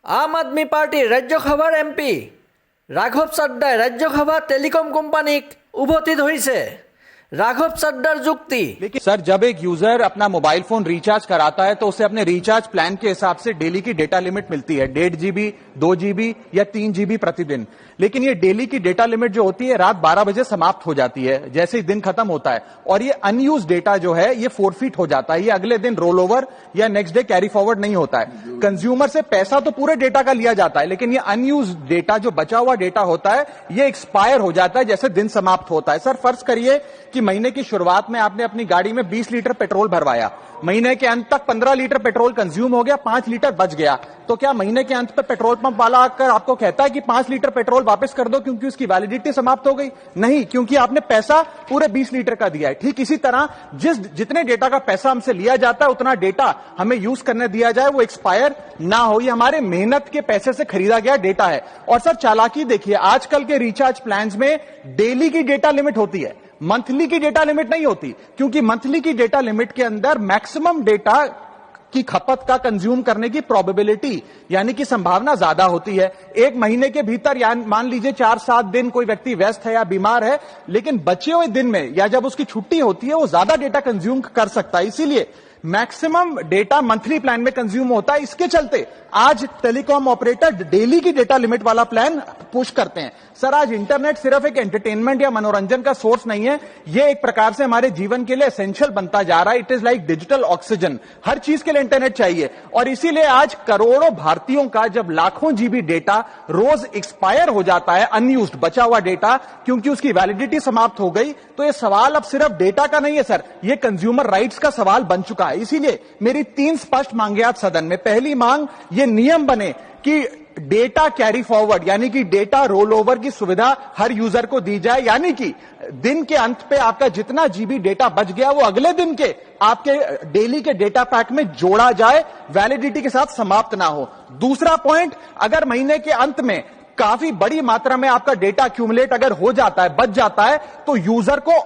আম আদমি পার্টির রাজ্যসভার এমপি রাঘব চাড্ডাই রাজ্যসভা টেলিকম কোম্পানীক উভতি ধৰিছে। राघव चड्डार जुक्ति, लेकिन सर जब एक यूजर अपना मोबाइल फोन रिचार्ज कराता है तो उसे अपने रिचार्ज प्लान के हिसाब से डेली की डेटा लिमिट मिलती है 1.5 GB 2 GB या 3 GB प्रतिदिन। लेकिन ये डेली की डेटा लिमिट जो होती है रात 12 बजे समाप्त हो जाती है जैसे ही दिन खत्म होता है, और ये अनयूज डेटा जो है ये फोरफिट हो जाता है, ये अगले दिन रोल ओवर या नेक्स्ट डे कैरी फॉरवर्ड नहीं होता है। कंज्यूमर से पैसा तो पूरे डेटा का लिया जाता है, लेकिन ये अनयूज डेटा जो बचा हुआ डेटा होता है ये एक्सपायर हो जाता है जैसे दिन समाप्त होता है। सर फर्ज करिए कि महीने की शुरुआत में आपने अपनी गाड़ी में 20 लीटर पेट्रोल भरवाया, महीने के अंत तक 15 लीटर पेट्रोल कंज्यूम हो गया, 5 लीटर बच गया, तो क्या महीने के अंत पे पेट्रोल पंप वाला आकर आपको कहता है कि 5 लीटर पेट्रोल वापस कर दो क्योंकि उसकी वैलिडिटी समाप्त हो गई? नहीं, क्योंकि आपने पैसा पूरे 20 लीटर का दिया है। ठीक इसी तरह जितने डेटा का पैसा हमसे लिया जाता है उतना डेटा हमें यूज करने दिया जाए, वो एक्सपायर ना हो। ये हमारे मेहनत के पैसे से खरीदा गया डेटा है। और सर चालाकी देखिए, आजकल के रिचार्ज प्लान्स में डेली की डेटा लिमिट होती है, मंथली की डेटा लिमिट नहीं होती, क्योंकि मंथली की डेटा लिमिट के अंदर मैक्सिमम डेटा की खपत का कंज्यूम करने की प्रोबेबिलिटी यानी कि संभावना ज्यादा होती है। एक महीने के भीतर या मान लीजिए 4-7 दिन कोई व्यक्ति व्यस्त है या बीमार है, लेकिन बचे हुए दिन में या जब उसकी छुट्टी होती है वो ज्यादा डेटा कंज्यूम कर सकता है, इसीलिए मैक्सिमम डेटा मंथली प्लान में कंज्यूम होता है। इसके चलते आज टेलीकॉम ऑपरेटर डेली की डेटा लिमिट वाला प्लान पुश करते हैं। सर आज इंटरनेट सिर्फ एक एंटरटेनमेंट या मनोरंजन का सोर्स नहीं है, ये एक प्रकार से हमारे जीवन के लिए एसेंशियल बनता जा रहा है। It is like digital oxygen, हर चीज के लिए इंटरनेट चाहिए। और इसीलिए आज करोड़ों भारतीयों का जब लाखों जीबी डेटा रोज एक्सपायर हो जाता है, अनयूज्ड बचा हुआ डेटा, क्योंकि उसकी वैलिडिटी समाप्त हो गई, तो ये सवाल अब सिर्फ डेटा का नहीं है सर, ये कंज्यूमर राइट्स का सवाल बन चुका है। इसीलिए मेरी 3 स्पष्ट मांगे आज सदन में। पहली मांग, ये नियम बने कि डेटा कैरी फॉरवर्ड यानी कि डेटा रोल ओवर की सुविधा हर यूजर को दी जाए, यानी कि दिन के अंत पे आपका जितना जीबी डेटा बच गया वो अगले दिन के आपके डेली के डेटा पैक में जोड़ा जाए, वैलिडिटी के साथ समाप्त ना हो। दूसरा पॉइंट, अगर महीने के अंत में काफी बड़ी मात्रा में आपका डेटा एक्यूमुलेट अगर हो जाता है, बच जाता है, तो यूजर को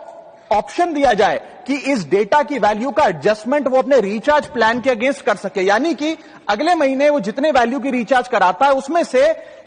ऑप्शन दिया जाए कि इस डेटा की वैल्यू का एडजस्टमेंट वो अपने रिचार्ज प्लान के अगेंस्ट कर सके, यानी कि अगले महीने वो जितने वैल्यू की रिचार्ज कराता है उसमें से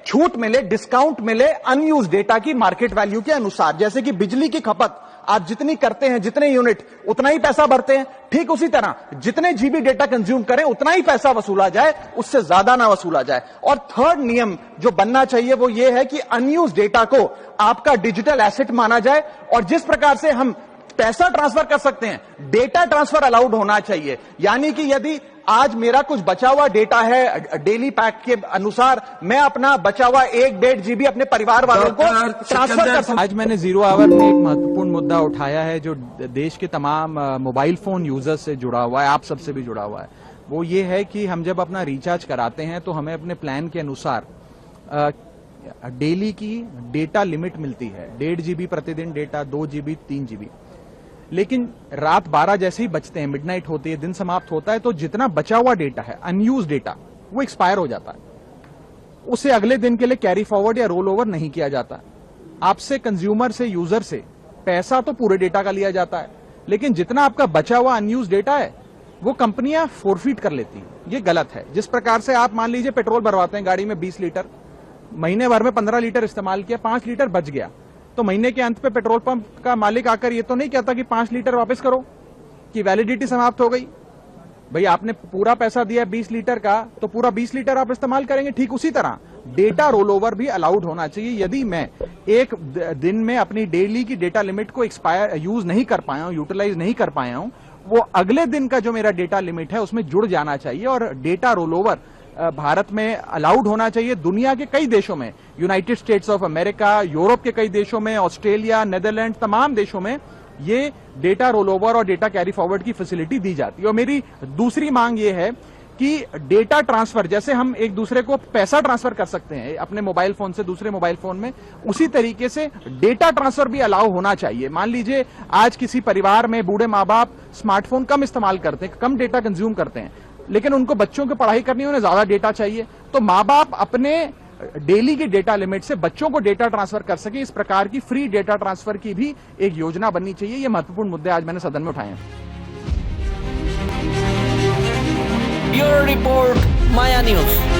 छूट मिले, डिस्काउंट मिले अनयूज डेटा की मार्केट वैल्यू के अनुसार। जैसे कि बिजली की खपत आप जितनी करते हैं, जितने यूनिट उतना ही पैसा भरते हैं, ठीक उसी तरह जितने जीबी डेटा कंज्यूम करें उतना ही पैसा वसूला जाए, उससे ज्यादा ना वसूला जाए। और थर्ड नियम जो बनना चाहिए वो ये है कि अनयूज डेटा को आपका डिजिटल एसेट माना जाए, और जिस प्रकार से हम पैसा ट्रांसफर कर सकते हैं, डेटा ट्रांसफर अलाउड होना चाहिए। यानी कि यदि आज मेरा कुछ बचा हुआ डेटा है डेली पैक के अनुसार, मैं अपना बचा हुआ 1-1.5 GB अपने परिवार वालों को ट्रांसफर कर सकता। आज मैंने जीरो आवर में एक महत्वपूर्ण मुद्दा उठाया है जो देश के तमाम मोबाइल फोन यूजर्स से जुड़ा हुआ है, आप सबसे भी जुड़ा हुआ है। वो ये है कि हम जब अपना रिचार्ज कराते हैं तो हमें अपने प्लान के अनुसार डेली की डेटा लिमिट मिलती है, 1.5 GB प्रतिदिन डेटा, 2 GB 3 GB। लेकिन रात 12 जैसे ही बचते हैं, मिडनाइट होती है, दिन समाप्त होता है, तो जितना बचा हुआ डेटा है अनयूज डेटा वो एक्सपायर हो जाता है, उसे अगले दिन के लिए कैरी फॉरवर्ड या रोल ओवर नहीं किया जाता। आपसे कंज्यूमर से, यूजर से पैसा तो पूरे डेटा का लिया जाता है, लेकिन जितना आपका बचा हुआ अनयूज डेटा है वो कंपनियां फोरफिट कर लेती हैं। ये गलत है। जिस प्रकार से आप मान लीजिए पेट्रोल भरवाते हैं गाड़ी में 20 लीटर, महीने भर में 15 लीटर इस्तेमाल किया, 5 लीटर बच गया, तो महीने के अंत पे पेट्रोल पंप का मालिक आकर ये तो नहीं कहता कि 5 लीटर वापस करो, कि वैलिडिटी समाप्त हो गई। भाई आपने पूरा पैसा दिया 20 लीटर का, तो पूरा 20 लीटर आप इस्तेमाल करेंगे। ठीक उसी तरह डेटा रोल ओवर भी अलाउड होना चाहिए। यदि मैं एक दिन में अपनी डेली की डेटा लिमिट को एक्सपायर यूज नहीं कर पाया हूं, यूटिलाइज नहीं कर पाया हूं, वो अगले दिन का जो मेरा डेटा लिमिट है उसमें जुड़ जाना चाहिए। और डेटा रोल ओवर भारत में अलाउड होना चाहिए। दुनिया के कई देशों में, United states of America, Europe के कई देशों में, ऑस्ट्रेलिया, नेदरलैंड, तमाम देशों में ये डेटा रोल ओवर और डेटा कैरी फॉरवर्ड की फैसिलिटी दी जाती है। और मेरी दूसरी मांग ये है कि डेटा ट्रांसफर, जैसे हम एक दूसरे को पैसा ट्रांसफर कर सकते हैं अपने मोबाइल फोन से दूसरे मोबाइल फोन में, उसी तरीके से डेटा ट्रांसफर भी अलाउ होना चाहिए। मान लीजिए आज किसी परिवार में बूढ़े माँ बाप स्मार्टफोन कम इस्तेमाल करते हैं, कम डेटा कंज्यूम करते हैं, लेकिन उनको बच्चों की पढ़ाई करनी है, उन्हें ज्यादा डेटा चाहिए, तो माँ बाप अपने डेली की डेटा लिमिट से बच्चों को डेटा ट्रांसफर कर सके, इस प्रकार की फ्री डेटा ट्रांसफर की भी एक योजना बननी चाहिए। ये महत्वपूर्ण मुद्दे आज मैंने सदन में उठाए हैं। ब्यूरो रिपोर्ट, माया न्यूज।